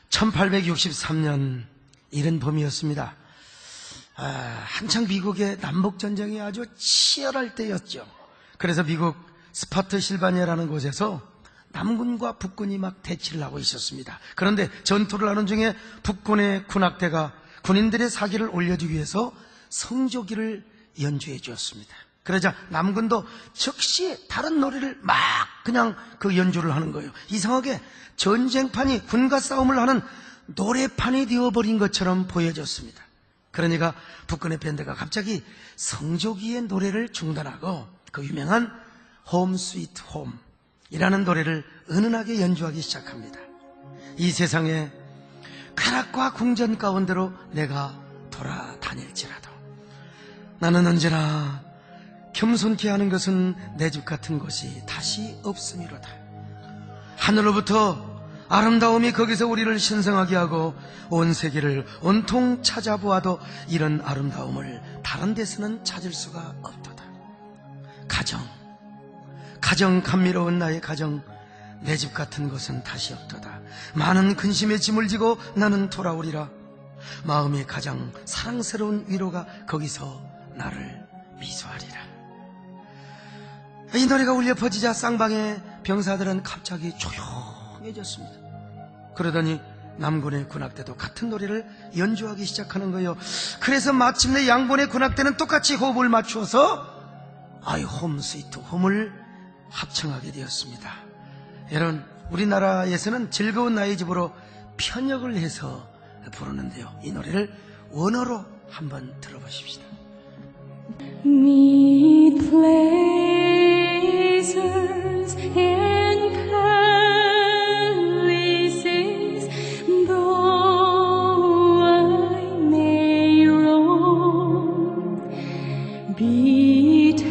1863년 이른 봄이었습니다. 한창 미국의 남북전쟁이 아주 치열할 때였죠. 그래서 미국 스파트 실바니아라는 곳에서 남군과 북군이 막 대치를 하고 있었습니다. 그런데 전투를 하는 중에 북군의 군악대가 군인들의 사기를 올려주기 위해서 성조기를 연주해 주었습니다. 그러자 남군도 즉시 다른 노래를 막 그냥 그 연주를 하는 거예요. 이상하게 전쟁판이 군과 싸움을 하는 노래판이 되어버린 것처럼 보여졌습니다. 그러니까 북군의 밴드가 갑자기 성조기의 노래를 중단하고 그 유명한 홈 스위트 홈이라는 노래를 은은하게 연주하기 시작합니다. 이 세상에 가락과 궁전 가운데로 내가 돌아다닐지라도 나는 언제나 겸손케 하는 것은 내 집 같은 곳이 다시 없음이로다. 하늘로부터 아름다움이 거기서 우리를 신성하게 하고 온 세계를 온통 찾아보아도 이런 아름다움을 다른 데서는 찾을 수가 없도다. 가정 감미로운 나의 가정, 내 집 같은 곳은 다시 없도다. 많은 근심의 짐을 지고 나는 돌아오리라. 마음의 가장 사랑스러운 위로가 거기서 나를 미소하리라. 이 노래가 울려 퍼지자 쌍방의 병사들은 갑자기 조용해졌습니다. 그러더니 남군의 군악대도 같은 노래를 연주하기 시작하는 거예요. 그래서 마침내 양군의 군악대는 똑같이 호흡을 맞추어서 아이 홈 스위트 홈을 합창하게 되었습니다. 여러분, 우리나라에서는 즐거운 나의 집으로 편역을 해서 부르는데요, 이 노래를 원어로 한번 들어보십시다. Meet places and palaces, though I may roam, be it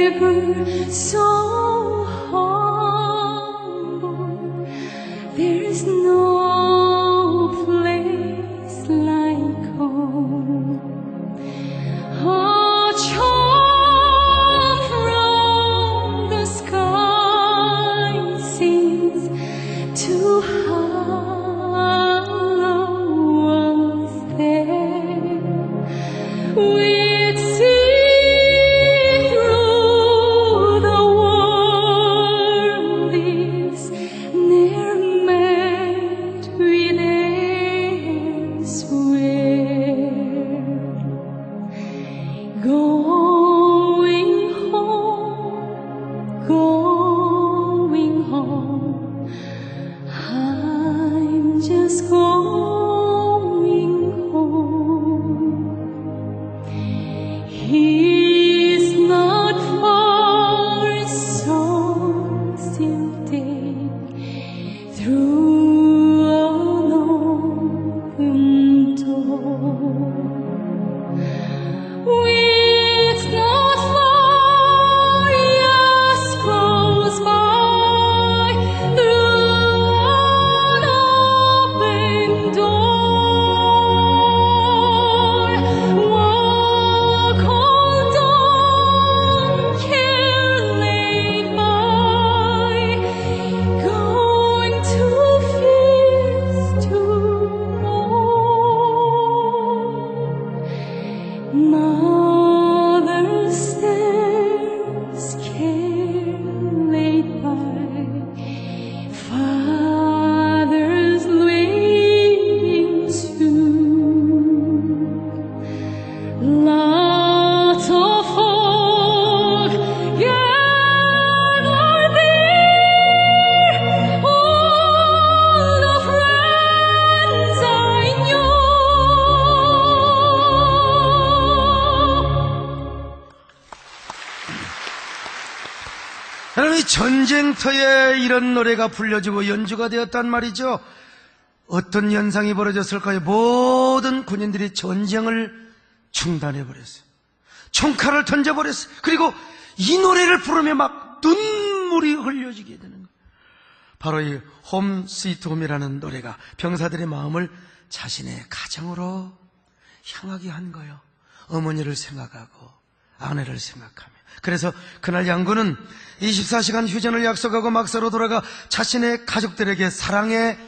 ever so humble, there's no place like home. A charm from the sky seems to hallow us there. We'd see through the world is ne'er met with elsewhere. Going home, I'm just going home. He's not far, so still take through an open door. It's not far, yes, goes by through an open door. Walk on down, late by, going too fierce to know. Mother's stairs care laid by, Father's waiting soon. Lots of folk gather there, all the friends I knew. 여러분, 이 전쟁터에 이런 노래가 불려지고 연주가 되었단 말이죠. 어떤 현상이 벌어졌을까요? 모든 군인들이 전쟁을 중단해버렸어요. 총칼을 던져버렸어요. 그리고 이 노래를 부르며 막 눈물이 흘려지게 되는 거예요. 바로 이 홈 스위트 홈이라는 노래가 병사들의 마음을 자신의 가정으로 향하게 한 거예요. 어머니를 생각하고 아내를 생각하며. 그래서 그날 양군은 24시간 휴전을 약속하고 막사로 돌아가 자신의 가족들에게 사랑의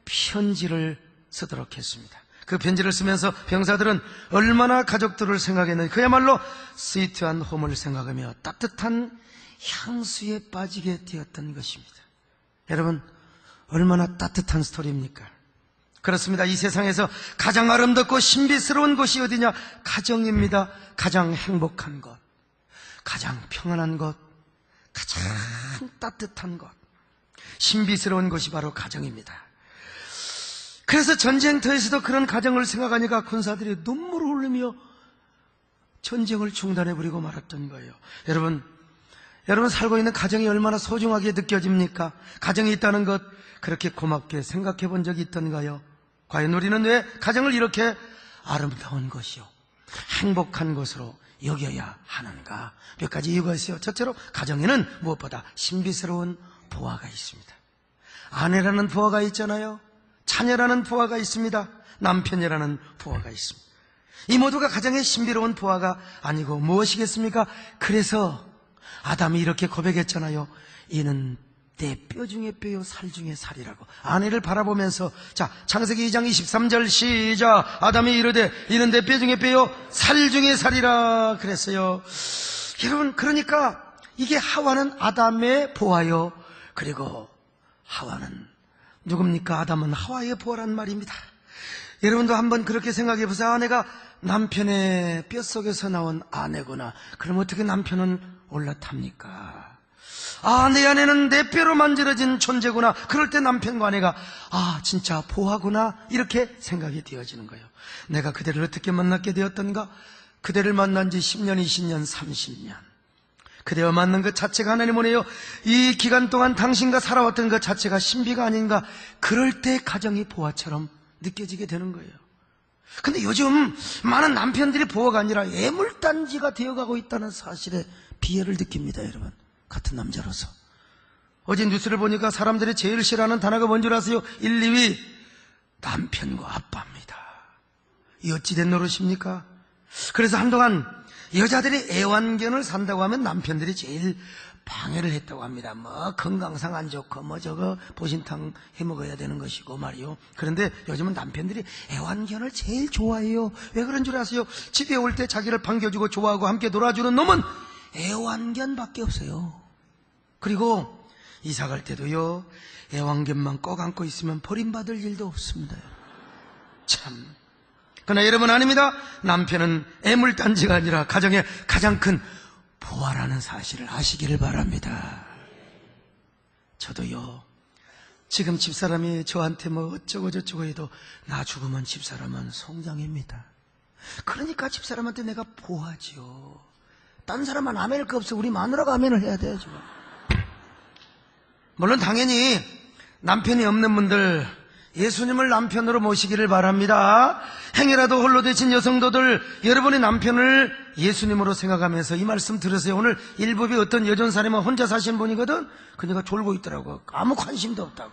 편지를 쓰도록 했습니다. 그 편지를 쓰면서 병사들은 얼마나 가족들을 생각했는지 그야말로 스위트한 홈을 생각하며 따뜻한 향수에 빠지게 되었던 것입니다. 여러분, 얼마나 따뜻한 스토리입니까? 그렇습니다. 이 세상에서 가장 아름답고 신비스러운 곳이 어디냐? 가정입니다. 가장 행복한 것, 가장 평안한 것, 가장 따뜻한 것, 신비스러운 것이 바로 가정입니다. 그래서 전쟁터에서도 그런 가정을 생각하니까 군사들이 눈물을 흘리며 전쟁을 중단해버리고 말았던 거예요. 여러분 살고 있는 가정이 얼마나 소중하게 느껴집니까? 가정이 있다는 것 그렇게 고맙게 생각해 본 적이 있던가요? 과연 우리는 왜 가정을 이렇게 아름다운 것이요, 행복한 것으로 여겨야 하는가? 몇 가지 이유가 있어요. 첫째로 가정에는 무엇보다 신비스러운 부하가 있습니다. 아내라는 부하가 있잖아요. 자녀라는 부하가 있습니다. 남편이라는 부하가 있습니다. 이 모두가 가정의 신비로운 부하가 아니고 무엇이겠습니까? 그래서 아담이 이렇게 고백했잖아요. 이는 내 뼈 중에 뼈요 살 중에 살이라고. 아내를 바라보면서, 자, 창세기 2장 23절 시작. 아담이 이르되 이는 내 뼈 중에 뼈요 살 중에 살이라 그랬어요. 여러분, 그러니까 이게 하와는 아담의 부하요, 그리고 하와는 누굽니까? 아담은 하와의 부하란 말입니다. 여러분도 한번 그렇게 생각해 보세요. 아내가 남편의 뼛속에서 나온 아내구나. 그럼 어떻게 남편은 올라탑니까? 아, 내 아내는 내 뼈로 만들어진 존재구나. 그럴 때 남편과 아내가 진짜 부하구나, 이렇게 생각이 되어지는 거예요. 내가 그대를 어떻게 만났게 되었던가? 그대를 만난 지 10년, 20년, 30년 그대와 만난 것 자체가 하나님 은혜요. 이 기간 동안 당신과 살아왔던 것 자체가 신비가 아닌가? 그럴 때 가정이 부하처럼 느껴지게 되는 거예요. 근데 요즘 많은 남편들이 부하가 아니라 애물단지가 되어가고 있다는 사실에 비애를 느낍니다. 여러분, 같은 남자로서. 어제 뉴스를 보니까 사람들이 제일 싫어하는 단어가 뭔 줄 아세요? 1, 2위 남편과 아빠입니다. 이 어찌된 노릇입니까? 그래서 한동안 여자들이 애완견을 산다고 하면 남편들이 제일 방해를 했다고 합니다. 뭐 건강상 안 좋고 뭐 저거 보신탕 해먹어야 되는 것이고 말이요. 그런데 요즘은 남편들이 애완견을 제일 좋아해요. 왜 그런 줄 아세요? 집에 올 때 자기를 반겨주고 좋아하고 함께 놀아주는 놈은 애완견밖에 없어요. 그리고 이사 갈 때도요, 애완견만 꼭 안고 있으면 버림받을 일도 없습니다. 참. 그러나 여러분, 아닙니다. 남편은 애물단지가 아니라 가정의 가장 큰 부하라는 사실을 아시기를 바랍니다. 저도요, 지금 집사람이 저한테 뭐 어쩌고 저쩌고 해도 나 죽으면 집사람은 송장입니다. 그러니까 집사람한테 내가 부하지요. 딴 사람은 아멘할 거 없어. 우리 마누라가 아멘을 해야 돼요. 물론 당연히 남편이 없는 분들 예수님을 남편으로 모시기를 바랍니다. 행여라도 홀로 되신 여성도들, 여러분의 남편을 예수님으로 생각하면서 이 말씀 들으세요. 오늘 일부비 어떤 여전 사람은 혼자 사신 분이거든. 그녀가 졸고 있더라고. 아무 관심도 없다고.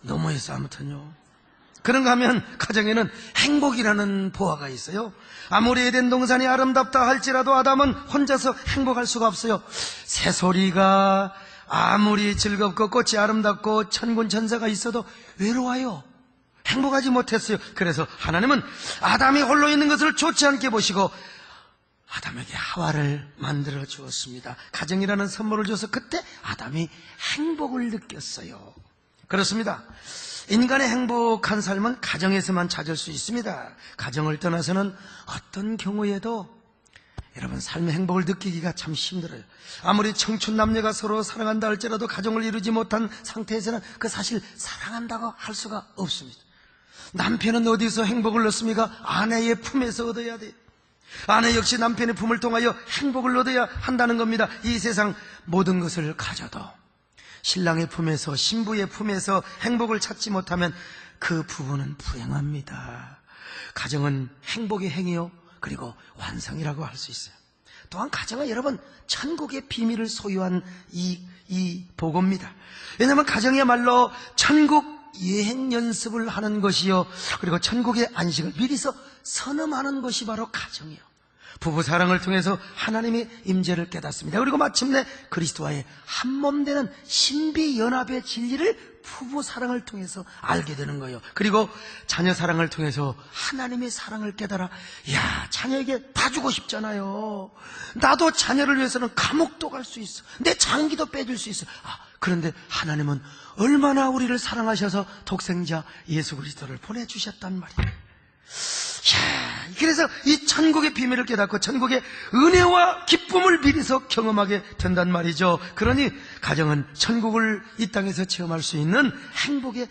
너무했어. 아무튼요, 그런가 하면 가정에는 행복이라는 보화가 있어요. 아무리 에덴 동산이 아름답다 할지라도 아담은 혼자서 행복할 수가 없어요. 새소리가 아무리 즐겁고 꽃이 아름답고 천군 천사가 있어도 외로워요. 행복하지 못했어요. 그래서 하나님은 아담이 홀로 있는 것을 좋지 않게 보시고 아담에게 하와를 만들어 주었습니다. 가정이라는 선물을 줘서 그때 아담이 행복을 느꼈어요. 그렇습니다. 인간의 행복한 삶은 가정에서만 찾을 수 있습니다. 가정을 떠나서는 어떤 경우에도 여러분, 삶의 행복을 느끼기가 참 힘들어요. 아무리 청춘 남녀가 서로 사랑한다 할지라도 가정을 이루지 못한 상태에서는 그 사실 사랑한다고 할 수가 없습니다. 남편은 어디서 행복을 얻습니까? 아내의 품에서 얻어야 돼요. 아내 역시 남편의 품을 통하여 행복을 얻어야 한다는 겁니다. 이 세상 모든 것을 가져도 신랑의 품에서, 신부의 품에서 행복을 찾지 못하면 그 부부는 불행합니다. 가정은 행복의 행위요, 그리고 완성이라고 할 수 있어요. 또한 가정은 여러분 천국의 비밀을 소유한 이 보고입니다. 왜냐하면 가정이야말로 천국 여행 연습을 하는 것이요, 그리고 천국의 안식을 미리서 선음하는 것이 바로 가정이요. 부부 사랑을 통해서 하나님의 임재를 깨닫습니다. 그리고 마침내 그리스도와의 한몸 되는 신비 연합의 진리를 부부 사랑을 통해서 알게 되는 거예요. 그리고 자녀 사랑을 통해서 하나님의 사랑을 깨달아, 야, 자녀에게 다 주고 싶잖아요. 나도 자녀를 위해서는 감옥도 갈 수 있어. 내 장기도 빼줄 수 있어. 그런데 하나님은 얼마나 우리를 사랑하셔서 독생자 예수 그리스도를 보내주셨단 말이에요. 그래서 이 천국의 비밀을 깨닫고 천국의 은혜와 기쁨을 미리서 경험하게 된단 말이죠. 그러니 가정은 천국을 이 땅에서 체험할 수 있는 행복의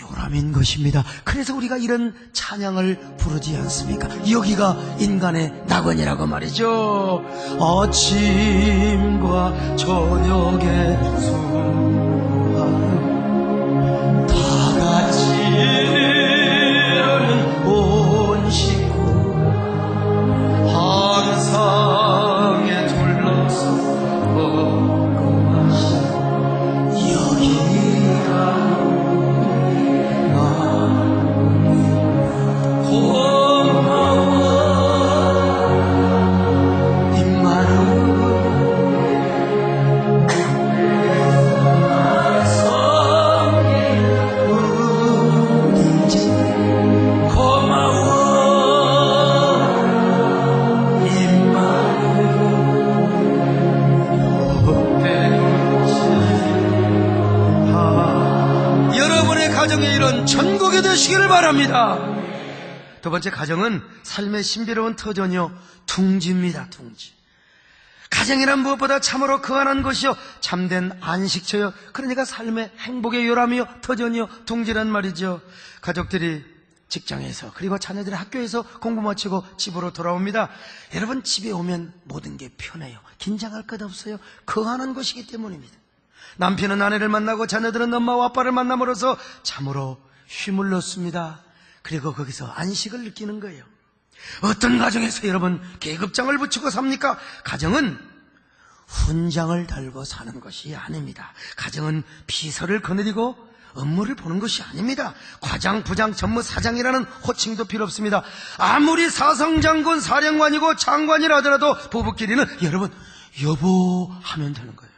요람인 것입니다. 그래서 우리가 이런 찬양을 부르지 않습니까? 여기가 인간의 낙원이라고 말이죠. 아침과 저녁에 수하여 다 같이 항상에 둘러서 먹고 마시 여기가 고마워 입마루 성에 우리지 고마워 가정의 이런 천국이 되시기를 바랍니다. 두 번째, 가정은 삶의 신비로운 터전이요 둥지입니다. 둥지. 가정이란 무엇보다 참으로 거안한 것이요 참된 안식처요, 그러니까 삶의 행복의 요람이요 터전이요 둥지란 말이죠. 가족들이 직장에서 그리고 자녀들이 학교에서 공부 마치고 집으로 돌아옵니다. 여러분, 집에 오면 모든 게 편해요. 긴장할 것 없어요. 거안한 것이기 때문입니다. 남편은 아내를 만나고 자녀들은 엄마와 아빠를 만남으로써 참으로 쉼을 얻습니다. 그리고 거기서 안식을 느끼는 거예요. 어떤 가정에서 여러분 계급장을 붙이고 삽니까? 가정은 훈장을 달고 사는 것이 아닙니다. 가정은 비서를 거느리고 업무를 보는 것이 아닙니다. 과장, 부장, 전무, 사장이라는 호칭도 필요 없습니다. 아무리 사성장군, 사령관이고 장관이라 하더라도 부부끼리는 여러분 여보 하면 되는 거예요.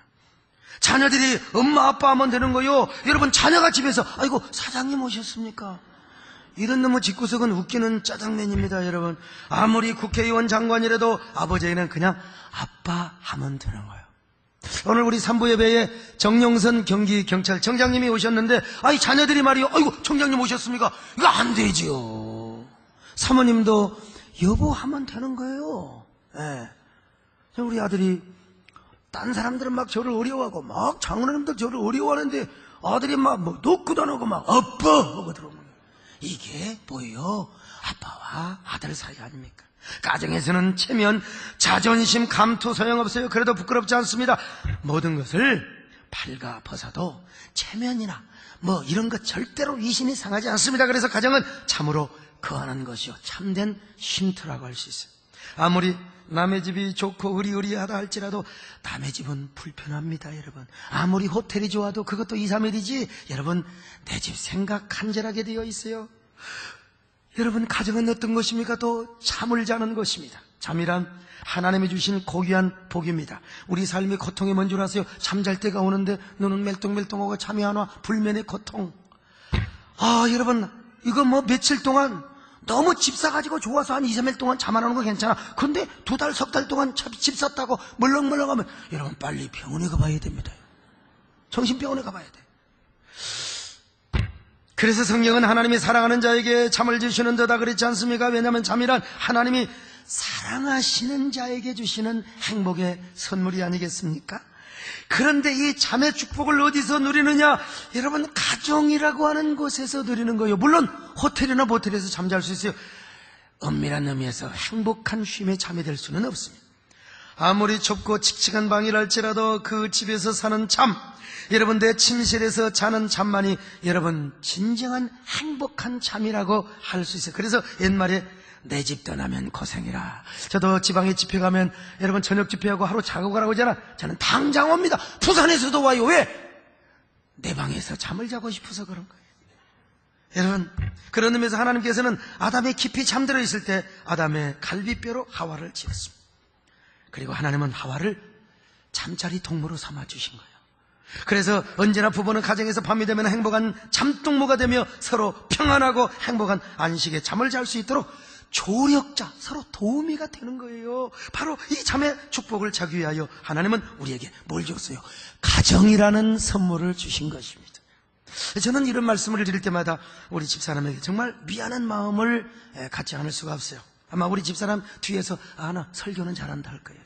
자녀들이 엄마 아빠 하면 되는 거요. 여러분, 자녀가 집에서 아이고 사장님 오셨습니까? 이런 너무 집구석은 웃기는 짜장면입니다. 여러분, 아무리 국회의원 장관이라도 아버지에게는 그냥 아빠 하면 되는 거예요. 오늘 우리 3부 예배에 정영선 경기경찰청장님이 오셨는데, 아이 자녀들이 말이요, 아이고 청장님 오셨습니까? 이거 안 되지요. 사모님도 여보 하면 되는 거예요. 예. 우리 아들이 딴 사람들은 막 저를 어려워하고 막 장로님들 저를 어려워하는데 아들이 막 뭐 놓고도 안 하고 막 아빠 하고 들어오는 거예요. 이게 뭐예요? 아빠와 아들 사이 아닙니까? 가정에서는 체면, 자존심, 감투 소용없어요. 그래도 부끄럽지 않습니다. 모든 것을 발가 벗어도 체면이나 뭐 이런 것 절대로 위신이 상하지 않습니다. 그래서 가정은 참으로 거하는 것이요 참된 쉼터라고 할 수 있어요. 아무리 남의 집이 좋고 의리의리하다 할지라도 남의 집은 불편합니다. 여러분, 아무리 호텔이 좋아도 그것도 2, 3일이지 여러분 내 집 생각 간절하게 되어 있어요. 여러분, 가정은 어떤 것입니까? 또 잠을 자는 것입니다. 잠이란 하나님이 주신 고귀한 복입니다. 우리 삶이 고통이 뭔 줄 아세요? 잠잘 때가 오는데 눈은 멜똥멜똥하고 잠이 안 와. 불면의 고통. 여러분, 이거 뭐 며칠 동안 너무 집 사가지고 좋아서 한 2, 3일 동안 잠 안 오는 거 괜찮아. 근데 2달, 석 달 동안 집 샀다고 멀렁멀렁하면 여러분 빨리 병원에 가봐야 됩니다. 정신병원에 가봐야 돼. 그래서 성경은 하나님이 사랑하는 자에게 잠을 주시는 데다 그랬지 않습니까? 왜냐하면 잠이란 하나님이 사랑하시는 자에게 주시는 행복의 선물이 아니겠습니까? 그런데 이 잠의 축복을 어디서 누리느냐? 여러분, 가정이라고 하는 곳에서 누리는 거예요. 물론 호텔이나 모텔에서 잠잘 수 있어요. 엄밀한 의미에서 행복한 쉼의 잠이 될 수는 없습니다. 아무리 좁고 칙칙한 방이랄지라도 그 집에서 사는 잠, 여러분 내 침실에서 자는 잠만이 여러분 진정한 행복한 잠이라고 할 수 있어요. 그래서 옛말에 내 집 떠나면 고생이라. 저도 지방에 집회 가면 여러분 저녁 집회하고 하루 자고 가라고 하잖아. 저는 당장 옵니다. 부산에서도 와요. 왜? 내 방에서 잠을 자고 싶어서 그런 거예요. 여러분, 그런 의미에서 하나님께서는 아담이 깊이 잠들어 있을 때 아담의 갈비뼈로 하와를 지었습니다. 그리고 하나님은 하와를 잠자리 동무로 삼아주신 거예요. 그래서 언제나 부부는 가정에서 밤이 되면 행복한 잠동무가 되며 서로 평안하고 행복한 안식의 잠을 잘 수 있도록 조력자, 서로 도우미가 되는 거예요. 바로 이 잠의 축복을 자기 위하여 하나님은 우리에게 뭘 줬어요? 가정이라는 선물을 주신 것입니다. 저는 이런 말씀을 드릴 때마다 우리 집사람에게 정말 미안한 마음을 갖지 않을 수가 없어요. 아마 우리 집사람 뒤에서 나 설교는 잘한다 할 거예요.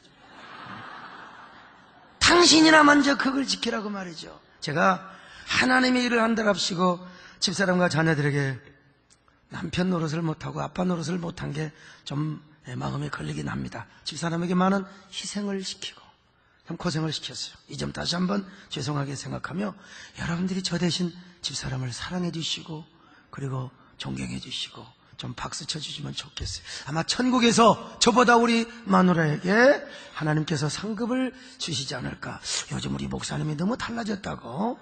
당신이나 먼저 그걸 지키라고 말이죠. 제가 하나님의 일을 한다랍시고 집사람과 자녀들에게 남편 노릇을 못하고 아빠 노릇을 못한 게 좀 마음에 걸리긴 합니다. 집사람에게 많은 희생을 시키고 좀 고생을 시켰어요. 이 점 다시 한번 죄송하게 생각하며 여러분들이 저 대신 집사람을 사랑해 주시고 그리고 존경해 주시고 좀 박수 쳐주시면 좋겠어요. 아마 천국에서 저보다 우리 마누라에게 하나님께서 상급을 주시지 않을까. 요즘 우리 목사님이 너무 달라졌다고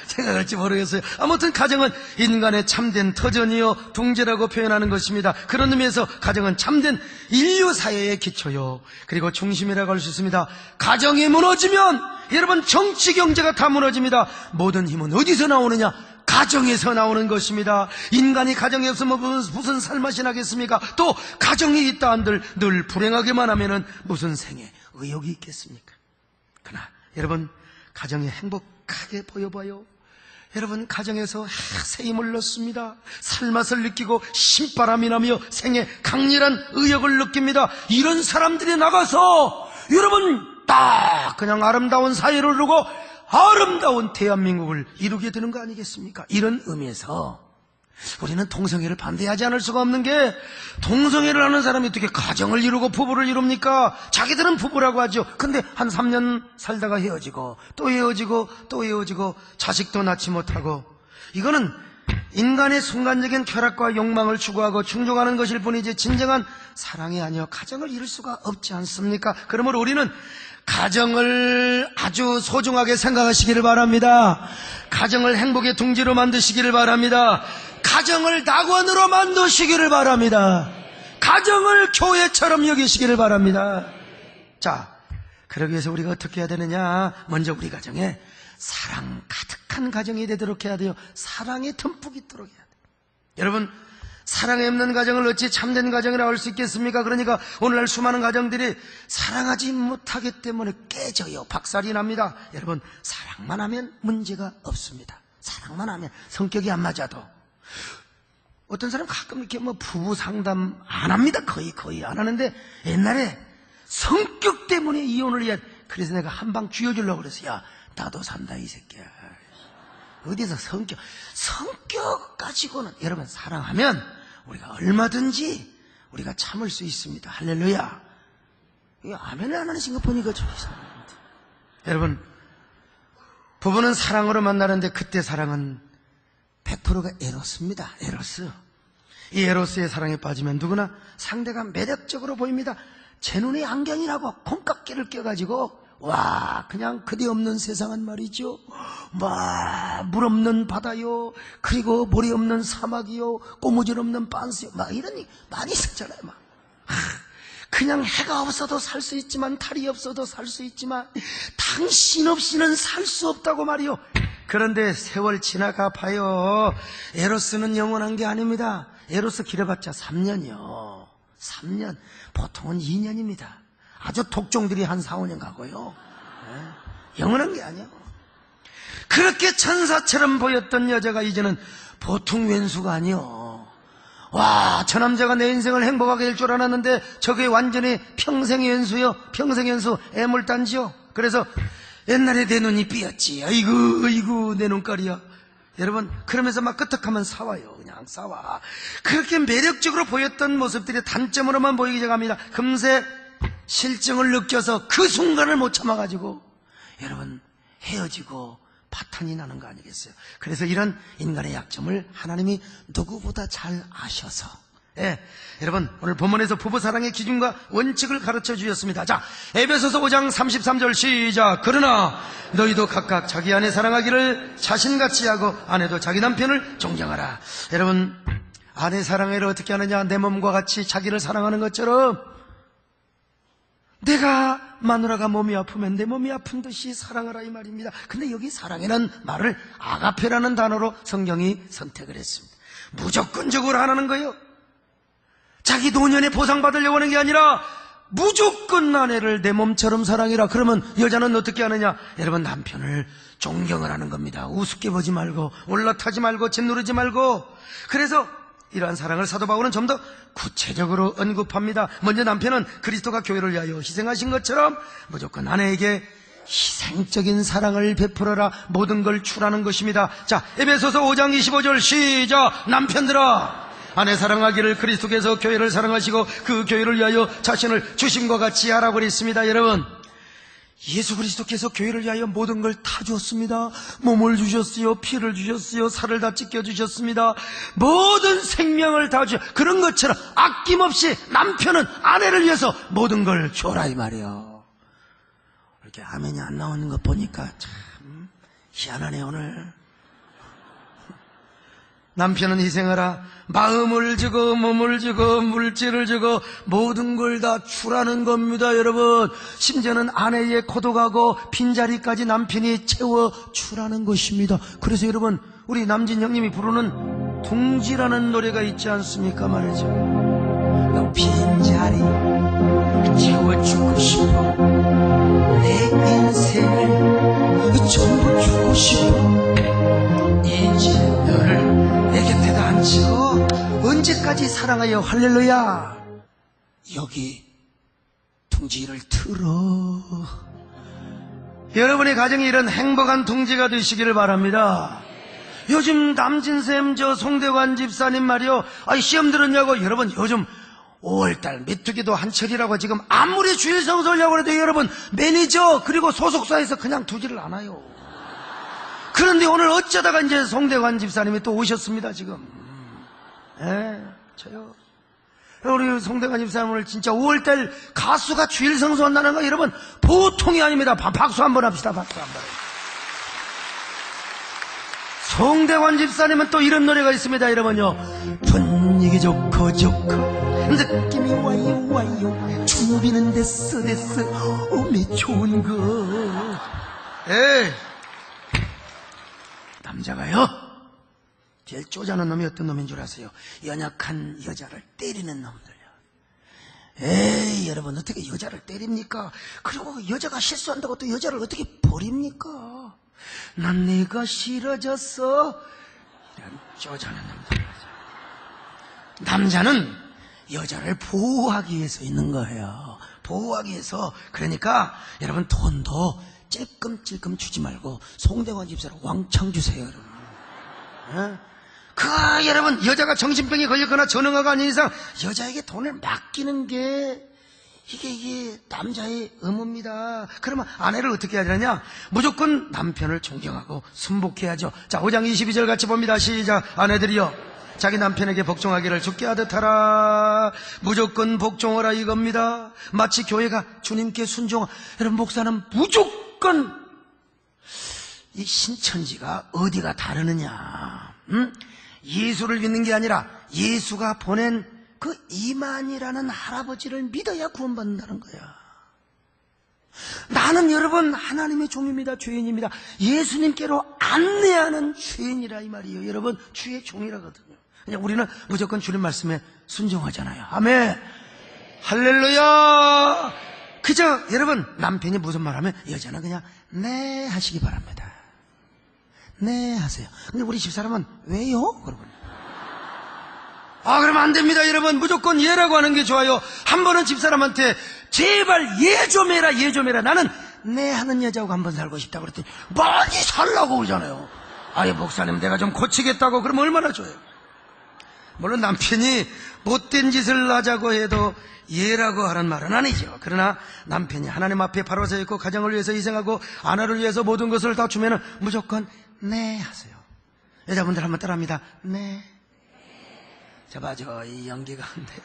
생각할지 모르겠어요. 아무튼 가정은 인간의 참된 터전이요 둥지라고 표현하는 것입니다. 그런 의미에서 가정은 참된 인류 사회의 기초요 그리고 중심이라고 할 수 있습니다. 가정이 무너지면 여러분 정치 경제가 다 무너집니다. 모든 힘은 어디서 나오느냐? 가정에서 나오는 것입니다. 인간이 가정이 없으면 무슨 살맛이 나겠습니까? 또 가정이 있다 한들 늘 불행하게만 하면은 무슨 생에 의욕이 있겠습니까? 그러나 여러분 가정이 행복하게 보여봐요. 여러분 가정에서 새 힘을 넣습니다. 살맛을 느끼고 신바람이 나며 생에 강렬한 의욕을 느낍니다. 이런 사람들이 나가서 여러분 딱 그냥 아름다운 사회를 이루고 아름다운 대한민국을 이루게 되는 거 아니겠습니까? 이런 의미에서 우리는 동성애를 반대하지 않을 수가 없는 게 동성애를 하는 사람이 어떻게 가정을 이루고 부부를 이룹니까? 자기들은 부부라고 하죠. 근데 한 3년 살다가 헤어지고 또 헤어지고 또 헤어지고 자식도 낳지 못하고 이거는 인간의 순간적인 쾌락과 욕망을 추구하고 충족하는 것일 뿐이지 진정한 사랑이 아니요 가정을 이룰 수가 없지 않습니까? 그러므로 우리는 가정을 아주 소중하게 생각하시기를 바랍니다. 가정을 행복의 둥지로 만드시기를 바랍니다. 가정을 낙원으로 만드시기를 바랍니다. 가정을 교회처럼 여기시기를 바랍니다. 자, 그러기 위해서 우리가 어떻게 해야 되느냐? 먼저 우리 가정에 사랑 가득한 가정이 되도록 해야 돼요. 사랑이 듬뿍 있도록 해야 돼요. 여러분 사랑이 없는 가정을 어찌 참된 가정이라고 할 수 있겠습니까? 그러니까 오늘날 수많은 가정들이 사랑하지 못하기 때문에 깨져요. 박살이 납니다. 여러분 사랑만 하면 문제가 없습니다. 사랑만 하면 성격이 안 맞아도 어떤 사람 가끔 이렇게 부부 상담 안 합니다. 거의 안 하는데 옛날에 성격 때문에 이혼을 해야 그래서 내가 한 방 쥐어주려고 그랬어요. 야 나도 산다 이 새끼야. 어디서 성격 가지고는 여러분 사랑하면 우리가 얼마든지 우리가 참을 수 있습니다. 할렐루야. 이거 아멘을 안 하는 싱가포르니까 좀 이상합니다. 여러분 부부는 사랑으로 만나는데 그때 사랑은 100%가 에로스입니다. 에로스. 이 에로스의 사랑에 빠지면 누구나 상대가 매력적으로 보입니다. 제 눈에 안경이라고 콩깍기를 껴가지고 와 그냥 그대 없는 세상은 말이죠. 막 물 없는 바다요. 그리고 모래 없는 사막이요. 꼬무줄 없는 빤스요. 막 이런 얘기 많이 있었잖아요. 막 그냥 해가 없어도 살 수 있지만 달이 없어도 살 수 있지만 당신 없이는 살 수 없다고 말이요. 그런데 세월 지나가 봐요. 에로스는 영원한 게 아닙니다. 에로스 길어봤자 3년이요. 3년. 보통은 2년입니다. 아주 독종들이 한 4, 5년 가고요. 영원한 게 아니에요. 그렇게 천사처럼 보였던 여자가 이제는 보통 왼수가 아니요. 와, 저 남자가 내 인생을 행복하게 할 줄 알았는데 저게 완전히 평생의 왼수요. 평생의 왼수 애물단지요. 그래서 옛날에 내 눈이 삐었지. 아이고 내 눈깔이야. 여러분 그러면서 막 끄떡하면 싸워요. 그냥 싸워. 그렇게 매력적으로 보였던 모습들이 단점으로만 보이기 시작합니다. 금세 실증을 느껴서 그 순간을 못 참아가지고 여러분 헤어지고 파탄이 나는 거 아니겠어요? 그래서 이런 인간의 약점을 하나님이 누구보다 잘 아셔서 여러분 오늘 본문에서 부부사랑의 기준과 원칙을 가르쳐 주셨습니다. 자, 에베소서 5장 33절 시작. 그러나 너희도 각각 자기 아내 사랑하기를 자신같이 하고 아내도 자기 남편을 존경하라. 여러분, 아내 사랑을 어떻게 하느냐? 내 몸과 같이 자기를 사랑하는 것처럼 내가 마누라가 몸이 아프면 내 몸이 아픈 듯이 사랑하라 이 말입니다. 근데 여기 사랑이라는 말을 아가페라는 단어로 성경이 선택을 했습니다. 무조건적으로 하라는 거예요. 자기 노년에 보상받으려고 하는 게 아니라 무조건 아내를 내 몸처럼 사랑해라. 그러면 여자는 어떻게 하느냐? 여러분, 남편을 존경을 하는 겁니다. 우습게 보지 말고, 올라타지 말고, 짓누르지 말고. 그래서 이러한 사랑을 사도 바울은 좀 더 구체적으로 언급합니다. 먼저 남편은 그리스도가 교회를 위하여 희생하신 것처럼 무조건 아내에게 희생적인 사랑을 베풀어라. 모든 걸 추라는 것입니다. 자, 에베소서 5장 25절 시작. 남편들아, 아내 사랑하기를 그리스도께서 교회를 사랑하시고 그 교회를 위하여 자신을 주심과 같이 하라고 그랬습니다. 여러분, 예수 그리스도께서 교회를 위하여 모든 걸 다 주었습니다. 몸을 주셨어요. 피를 주셨어요. 살을 다 찢겨주셨습니다. 모든 생명을 다 주셨어요. 그런 것처럼 아낌없이 남편은 아내를 위해서 모든 걸 줘라 이 말이에요. 이렇게 아멘이 안 나오는 것 보니까 참 희한하네 오늘. 남편은 희생하라. 마음을 주고 몸을 주고 물질을 주고 모든 걸 다 주라는 겁니다. 여러분, 심지어는 아내의 고독하고 빈자리까지 남편이 채워주라는 것입니다. 그래서 여러분, 우리 남진 형님이 부르는 둥지라는 노래가 있지 않습니까 말이죠. 그 빈자리 채워주고 싶어. 내 인생을 전부 주고 싶어. 이제 너를 내 곁에다 앉히고 언제까지 사랑하여 할렐루야. 여기 둥지를 틀어. 여러분의 가정이 이런 행복한 둥지가 되시기를 바랍니다. 요즘 남진쌤 저 송대관 집사님 말이요, 시험 들었냐고. 여러분, 요즘 5월달 메뚜기도 한철이라고 지금 아무리 주일 성수하려고 해도 여러분 매니저 그리고 소속사에서 그냥 두지를 않아요. 그런데 오늘 어쩌다가 이제 송대관 집사님이 또 오셨습니다, 지금. 저요. 우리 송대관 집사님 오늘 진짜 5월달 가수가 주일 성수한다는 거 여러분 보통이 아닙니다. 박수 한번 합시다, 박수 한번. 송대관 집사님은 또 이런 노래가 있습니다, 여러분요. 분위기 좋고 느낌이 와요 준비는 됐어 오메 좋은 거. 남자가요, 제일 쪼잔한 놈이 어떤 놈인 줄 아세요? 연약한 여자를 때리는 놈들요. 여러분, 어떻게 여자를 때립니까? 그리고 여자가 실수한다고 또 여자를 어떻게 버립니까? 난 내가 싫어졌어. 이런 쪼잔한 놈들. 남자는 여자를 보호하기 위해서 있는 거예요. 보호하기 위해서. 그러니까 여러분, 돈도 찔끔찔끔 주지 말고 송대관 집사로 왕창 주세요, 여러분. 여러분, 여자가 정신병에 걸렸거나 전응아가 아닌 이상 여자에게 돈을 맡기는 게 이게 남자의 의무입니다. 그러면 아내를 어떻게 해야 되느냐? 무조건 남편을 존경하고 순복해야죠. 자, 5장 22절 같이 봅니다. 시작. 아내들이여, 자기 남편에게 복종하기를 주께 하듯 하라. 무조건 복종하라 이겁니다. 마치 교회가 주님께 순종하. 여러분, 목사는 무조건 이 신천지가 어디가 다르느냐? 예수를 믿는 게 아니라 예수가 보낸 그 이만이라는 할아버지를 믿어야 구원받는다는 거야. 나는 여러분 하나님의 종입니다. 죄인입니다. 예수님께로 안내하는 죄인이라 이 말이에요. 여러분, 주의 종이라거든요. 그냥 우리는 무조건 주님 말씀에 순종하잖아요. 아멘. 할렐루야. 그저 여러분, 남편이 무슨 말하면 여자는 그냥 네 하시기 바랍니다. 네 하세요. 근데 우리 집사람은 왜요? 그러고. 그러면 안 됩니다. 여러분, 무조건 예라고 하는 게 좋아요. 한 번은 집사람한테 제발 예 좀 해라, 예 좀 해라. 나는 네 하는 여자하고 한번 살고 싶다고 그랬더니 많이 살라고 그러잖아요. 목사님 내가 좀 고치겠다고. 그러면 얼마나 좋아요. 물론 남편이 못된 짓을 하자고 해도 예라고 하는 말은 아니죠. 그러나 남편이 하나님 앞에 바로 서 있고 가정을 위해서 희생하고 아내를 위해서 모든 것을 다 주면은 무조건 네 하세요. 여자분들 한번 따라합니다. 네. 저 이 연기가 안 돼요.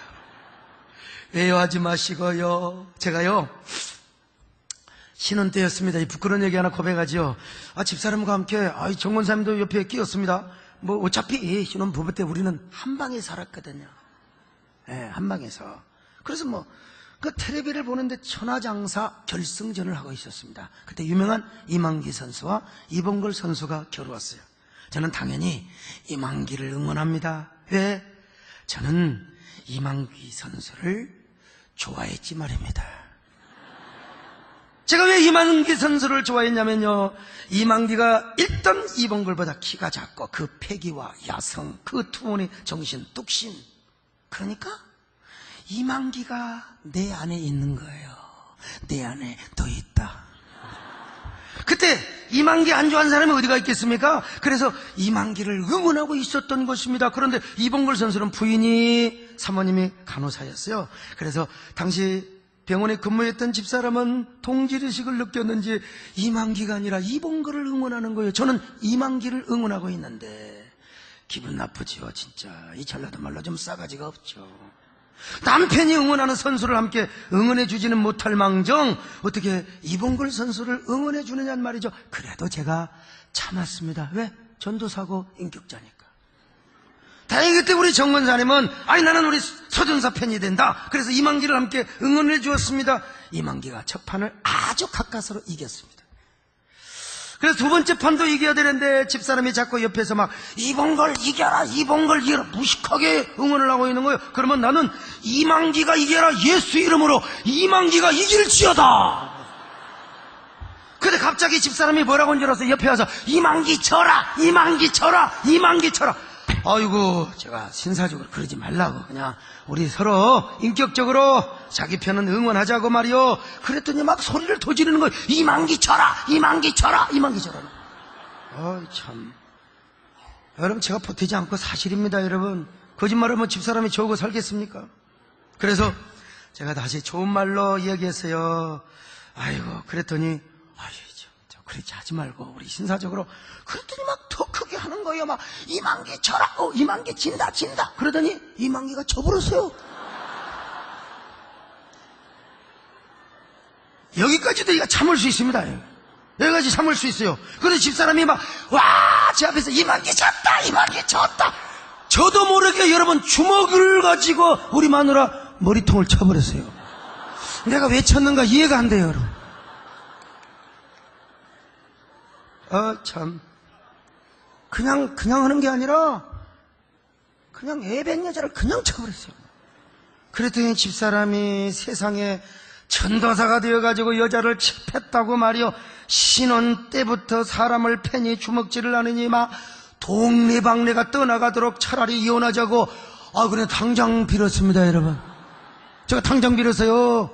외워하지 마시고요. 제가요, 신혼 때였습니다. 이 부끄러운 얘기 하나 고백하지요. 집사람과 함께, 정권사님도 옆에 끼었습니다. 뭐, 어차피 신혼 부부 때 우리는 한 방에 살았거든요. 예, 한 방에서. 그래서 그 텔레비를 보는데 천하장사 결승전을 하고 있었습니다. 그때 유명한 이만기 선수와 이봉걸 선수가 겨루었어요. 저는 당연히 이만기를 응원합니다. 왜? 저는 이만기 선수를 좋아했지 말입니다. 제가 왜 이만기 선수를 좋아했냐면요, 이만기가 일단 이봉걸보다 키가 작고 그 패기와 야성, 그 투혼의 정신, 뚝심, 그러니까 이만기가 내 안에 있는 거예요. 내 안에 더 있다. 그때 이만기 안 좋아하는 사람이 어디가 있겠습니까? 그래서 이만기를 응원하고 있었던 것입니다. 그런데 이봉걸 선수는 부인이, 사모님이 간호사였어요. 그래서 당시 병원에 근무했던 집사람은 동질의식을 느꼈는지 이만기가 아니라 이봉걸을 응원하는 거예요. 저는 이만기를 응원하고 있는데 기분 나쁘지요. 진짜 이 전라도 말로 좀 싸가지가 없죠. 남편이 응원하는 선수를 함께 응원해 주지는 못할 망정 어떻게 이봉걸 선수를 응원해 주느냐는 말이죠. 그래도 제가 참았습니다. 왜? 전도사고 인격자니까. 다행히 그때 우리 정권사님은 나는 우리 서준사 팬이 된다. 그래서 이만기를 함께 응원해 주었습니다. 이만기가 첫 판을 아주 가까스로 이겼습니다. 그래서 두 번째 판도 이겨야 되는데 집사람이 자꾸 옆에서 막 이봉걸 이겨라, 이봉걸 이겨라 무식하게 응원을 하고 있는 거예요. 그러면 나는 이만기가 이겨라, 예수 이름으로 이만기가 이길지어다. 근데 갑자기 집사람이 뭐라고 한줄 알았어요? 옆에 와서 이만기 쳐라, 이만기 쳐라, 이만기 쳐라. 아이고, 제가 신사적으로 그러지 말라고 그냥 우리 서로 인격적으로 자기 편은 응원하자고 말이요. 그랬더니 막 소리를 더 지르는 거예요. 이만기 쳐라, 이만기 쳐라, 이만기 쳐라. 참, 여러분, 제가 보태지 않고 사실입니다. 여러분, 거짓말하면 집사람이 저하고 살겠습니까? 그래서 제가 다시 좋은 말로 이야기했어요. 그랬더니 그렇지 하지 말고 우리 신사적으로. 그랬더니 막 더 크게 하는 거예요. 막 이만기 쳐라, 이만기 진다. 그러더니 이만기가 져버렸어요. 여기까지도 이가 참을 수 있습니다. 여기까지 참을 수 있어요. 그래서 집사람이 막 제 앞에서 이만기 졌다, 이만기 졌다. 저도 모르게 여러분 주먹을 가지고 우리 마누라 머리통을 쳐버렸어요. 내가 왜 쳤는가 이해가 안 돼요, 여러분. 참. 그냥 하는 게 아니라, 그냥 애변 여자를 그냥 쳐버렸어요. 그랬더니 집사람이 세상에 전도사가 되어가지고 여자를 칩했다고 말이요. 신혼 때부터 사람을 패니 주먹질을 하느니 막 동네방네가 떠나가도록 차라리 이혼하자고. 그래, 당장 빌었습니다, 여러분. 제가 당장 빌었어요.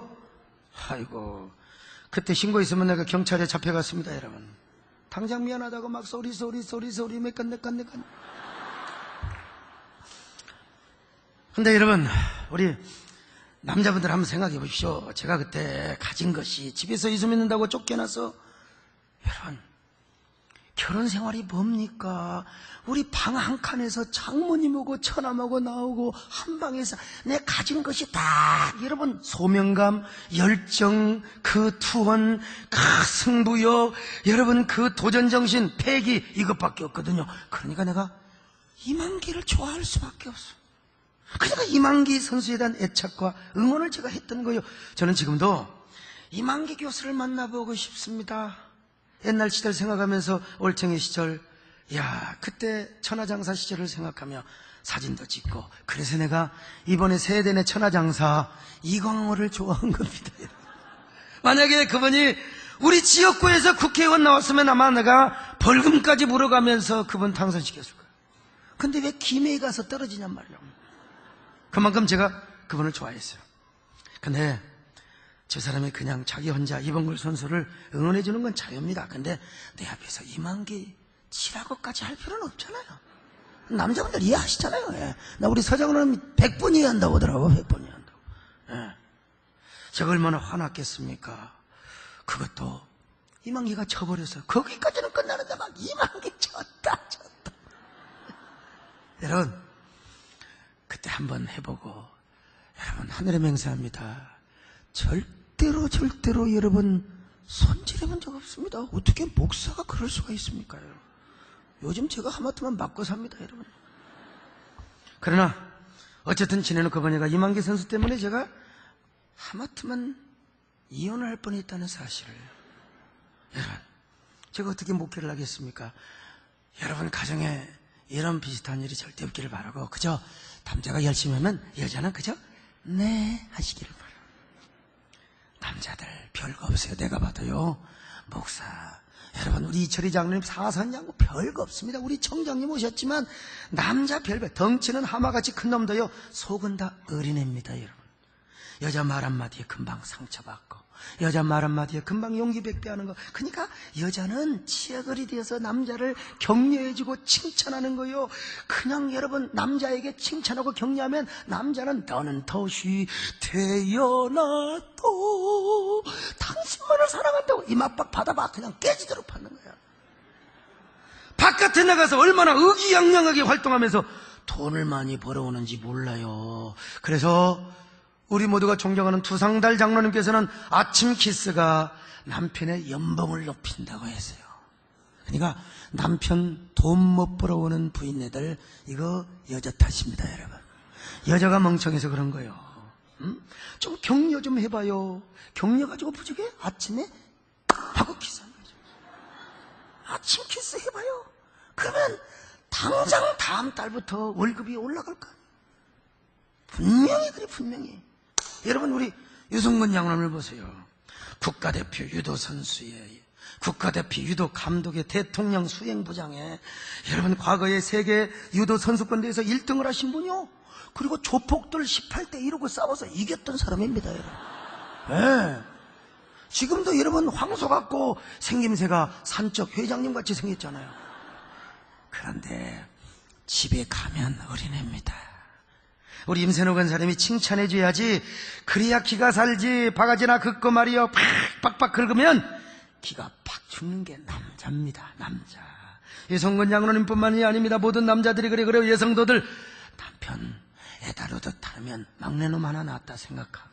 그때 신고했으면 내가 경찰에 잡혀갔습니다, 여러분. 당장 미안하다고 막 소리 메깐. 근데 여러분, 우리 남자분들 한번 생각해 보십시오. 제가 그때 가진 것이 집에서 이숨 있는다고 쫓겨나서, 여러분, 결혼 생활이 뭡니까? 우리 방 한 칸에서 장모님하고 처남하고 나오고 한 방에서 내 가진 것이 다, 여러분, 소명감, 열정, 그 투혼, 그 승부욕, 여러분 그 도전정신, 패기, 이것밖에 없거든요. 그러니까 내가 이만기를 좋아할 수밖에 없어. 그러니까 이만기 선수에 대한 애착과 응원을 제가 했던 거예요. 저는 지금도 이만기 교수를 만나보고 싶습니다. 옛날 시절 생각하면서 올챙이 시절, 그때 천하장사 시절을 생각하며 사진도 찍고, 그래서 내가 이번에 세대내 천하장사 이광호를 좋아한 겁니다. 만약에 그분이 우리 지역구에서 국회의원 나왔으면 아마 내가 벌금까지 물어가면서 그분 당선시켰을 거예요. 근데 왜 김해에 가서 떨어지냔 말이에요. 그만큼 제가 그분을 좋아했어요. 근데 저 사람이 그냥 자기 혼자 이봉걸 선수를 응원해 주는 건 자유입니다. 근데 내 앞에서 이만기 치라고까지 할 필요는 없잖아요. 남자분들 이해하시잖아요. 나 우리 서장은 100번 이해한다고 하더라고. 100번 이해한다고. 제가 얼마나 화났겠습니까? 그것도 이만기가 쳐버렸어요. 거기까지는 끝나는데 막 이만기 쳤다. 여러분, 그때 한번 해보고, 여러분, 하늘에 맹세합니다. 절대로 여러분 손질해 본 적 없습니다. 어떻게 목사가 그럴 수가 있습니까요? 요즘 제가 하마터면 맞고 삽니다, 여러분. 그러나 어쨌든 지내놓고 보니까 이만기 선수 때문에 제가 하마터면 이혼을 할 뻔했다는 사실을. 여러분, 제가 어떻게 목회를 하겠습니까? 여러분 가정에 이런 비슷한 일이 절대 없기를 바라고, 그저 남자가 열심히 하면 여자는 그저 네 하시기를 바라요. 남자들 별거 없어요. 내가 봐도요. 목사, 여러분 우리 이철희 장로님 사선양고 별거 없습니다. 우리 청장님 오셨지만 남자 별별, 덩치는 하마같이 큰 놈도요 속은 다 어린애입니다. 여러분, 여자 말 한마디에 금방 상처받고, 여자 말 한마디에 금방 용기 백배하는 거. 그러니까 여자는 치어걸이 되어서 남자를 격려해주고 칭찬하는 거요. 그냥 여러분 남자에게 칭찬하고 격려하면 남자는 너는 덫이 태어나도 당신만을 사랑한다고 이맛박 받아봐 그냥 깨지도록 받는 거야. 바깥에 나가서 얼마나 의기양양하게 활동하면서 돈을 많이 벌어오는지 몰라요. 그래서 우리 모두가 존경하는 두상달 장로님께서는 아침 키스가 남편의 연봉을 높인다고 했어요. 그러니까 남편 돈 못 벌어오는 부인네들, 이거 여자 탓입니다, 여러분. 여자가 멍청해서 그런 거예요. 좀 격려 좀 해봐요. 격려 가지고 부족해? 아침에 하고 키스하는 거죠. 아침 키스 해봐요. 그러면 당장 다음 달부터 월급이 올라갈 거 아니에요. 분명히 그래, 분명히. 여러분, 우리 유성근 양론을 보세요. 국가대표 유도 선수에, 국가대표 유도 감독의, 대통령 수행부장에, 여러분 과거에 세계 유도 선수권대회에서 1등을 하신 분이요. 그리고 조폭들 18대 1하고 싸워서 이겼던 사람입니다, 여러분. 네. 지금도 여러분 황소 같고 생김새가 산적 회장님 같이 생겼잖아요. 그런데 집에 가면 어린애입니다. 우리 임선호 권사님이 칭찬해줘야지. 그래야 기가 살지. 바가지나 긁고 말이요 팍팍 긁으면 기가 팍 죽는 게 남자입니다. 남자. 유성근 장로님뿐만이 아닙니다. 모든 남자들이 그래요. 여성도들 남편 애다루듯 하면 막내놈 하나 낳았다 생각하고,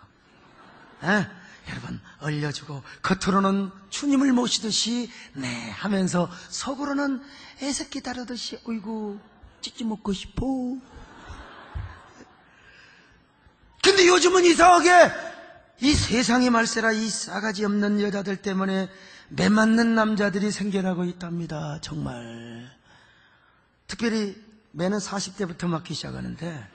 여러분 얼려주고 겉으로는 주님을 모시듯이 네 하면서 속으로는 애새끼 다루듯이 어이구 찌찌 먹고 싶어. 근데 요즘은 이상하게 이 세상의 말세라 이 싸가지 없는 여자들 때문에 매 맞는 남자들이 생겨나고 있답니다. 정말. 특별히 매는 40대부터 맞기 시작하는데,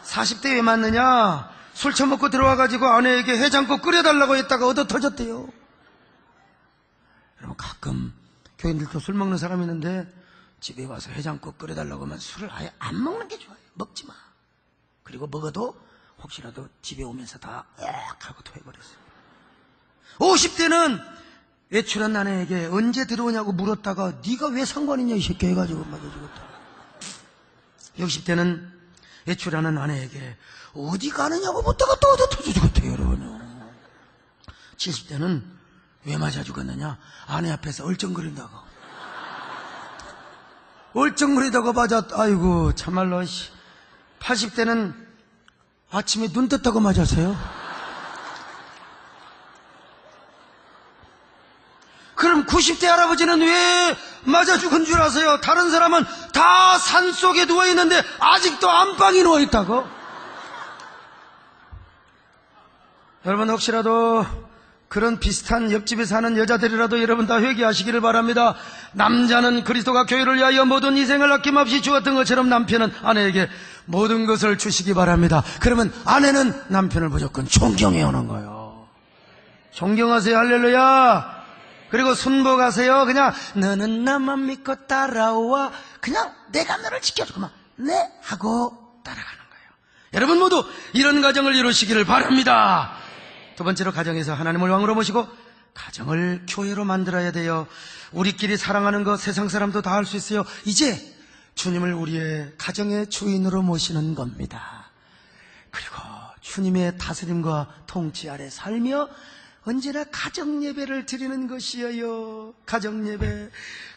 40대 왜 맞느냐? 술 처먹고 들어와가지고 아내에게 해장국 끓여달라고 했다가 얻어 터졌대요. 여러분 가끔 교인들도 술 먹는 사람이 있는데 집에 와서 해장국 끓여달라고 하면 술을 아예 안 먹는 게 좋아요. 먹지 마. 그리고 먹어도 혹시라도 집에 오면서 다 하고 토해버렸어요. 50대는 외출한 아내에게 언제 들어오냐고 물었다가 네가 왜 상관이냐 이 새끼 해가지고 맞아 죽었다. 60대는 외출하는 아내에게 어디 가느냐고 묻다가 또 얻어 터져 죽었대요, 여러분. 70대는 왜 맞아 죽었느냐? 아내 앞에서 얼쩡거린다고. 얼쩡거리다가 맞아. 아이고 참말로. 80대는 아침에 눈 떴다고 맞았어요. 그럼 90대 할아버지는 왜 맞아 죽은 줄 아세요? 다른 사람은 다 산속에 누워있는데 아직도 안방에 누워있다고? 여러분 혹시라도 그런 비슷한 옆집에 사는 여자들이라도 여러분 다 회개하시기를 바랍니다. 남자는 그리스도가 교회를 위하여 모든 희생을 아낌없이 주었던 것처럼 남편은 아내에게 모든 것을 주시기 바랍니다. 그러면 아내는 남편을 무조건 존경해 오는 거예요. 존경하세요. 할렐루야. 그리고 순복하세요. 그냥 너는 나만 믿고 따라와. 그냥 내가 너를 지켜주고만 네 하고 따라가는 거예요. 여러분 모두 이런 가정을 이루시기를 바랍니다. 두 번째로 가정에서 하나님을 왕으로 모시고 가정을 교회로 만들어야 돼요. 우리끼리 사랑하는 거 세상 사람도 다 할 수 있어요. 이제 주님을 우리의 가정의 주인으로 모시는 겁니다. 그리고 주님의 다스림과 통치 아래 살며 언제나 가정예배를 드리는 것이에요. 가정예배.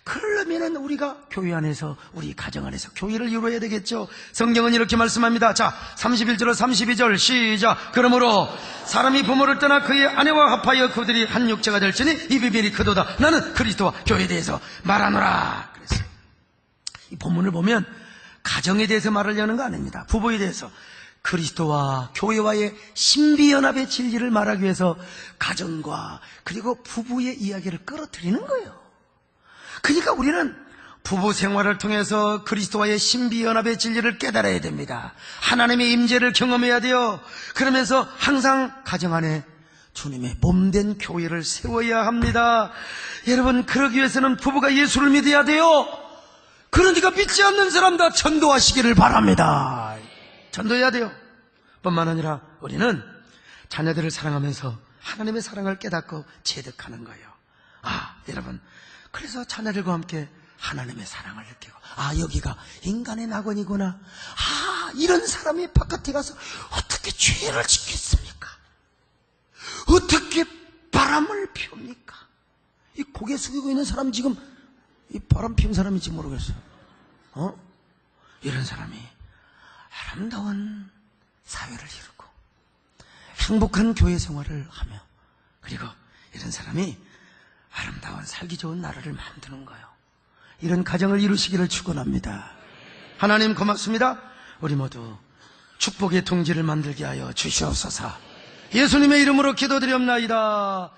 그러려면 우리가 교회 안에서, 우리 가정 안에서 교회를 이루어야 되겠죠. 성경은 이렇게 말씀합니다. 자, 31절로 32절 시작. 그러므로 사람이 부모를 떠나 그의 아내와 합하여 그들이 한 육체가 될지니 이 비밀이 크도다. 나는 그리스도와 교회에 대해서 말하노라. 그랬어요. 이 본문을 보면 가정에 대해서 말하려는 거 아닙니다. 부부에 대해서. 그리스도와 교회와의 신비연합의 진리를 말하기 위해서 가정과 그리고 부부의 이야기를 끌어들이는 거예요. 그러니까 우리는 부부 생활을 통해서 그리스도와의 신비연합의 진리를 깨달아야 됩니다. 하나님의 임재를 경험해야 돼요. 그러면서 항상 가정 안에 주님의 몸된 교회를 세워야 합니다. 여러분, 그러기 위해서는 부부가 예수를 믿어야 돼요. 그러니까 믿지 않는 사람 다 전도하시기를 바랍니다. 전도해야 돼요. 뿐만 아니라 우리는 자녀들을 사랑하면서 하나님의 사랑을 깨닫고 체득하는 거예요. 여러분, 그래서 자녀들과 함께 하나님의 사랑을 느끼고, 여기가 인간의 낙원이구나. 이런 사람이 바깥에 가서 어떻게 죄를 짓겠습니까? 어떻게 바람을 피웁니까? 이 고개 숙이고 있는 사람 지금 이 바람 피운 사람인지 모르겠어요. 이런 사람이 아름다운 사회를 이루고 행복한 교회 생활을 하며, 그리고 이런 사람이 아름다운 살기 좋은 나라를 만드는 거예요. 이런 가정을 이루시기를 축원합니다. 하나님 고맙습니다. 우리 모두 축복의 통지를 만들게 하여 주시옵소서. 예수님의 이름으로 기도드리옵나이다.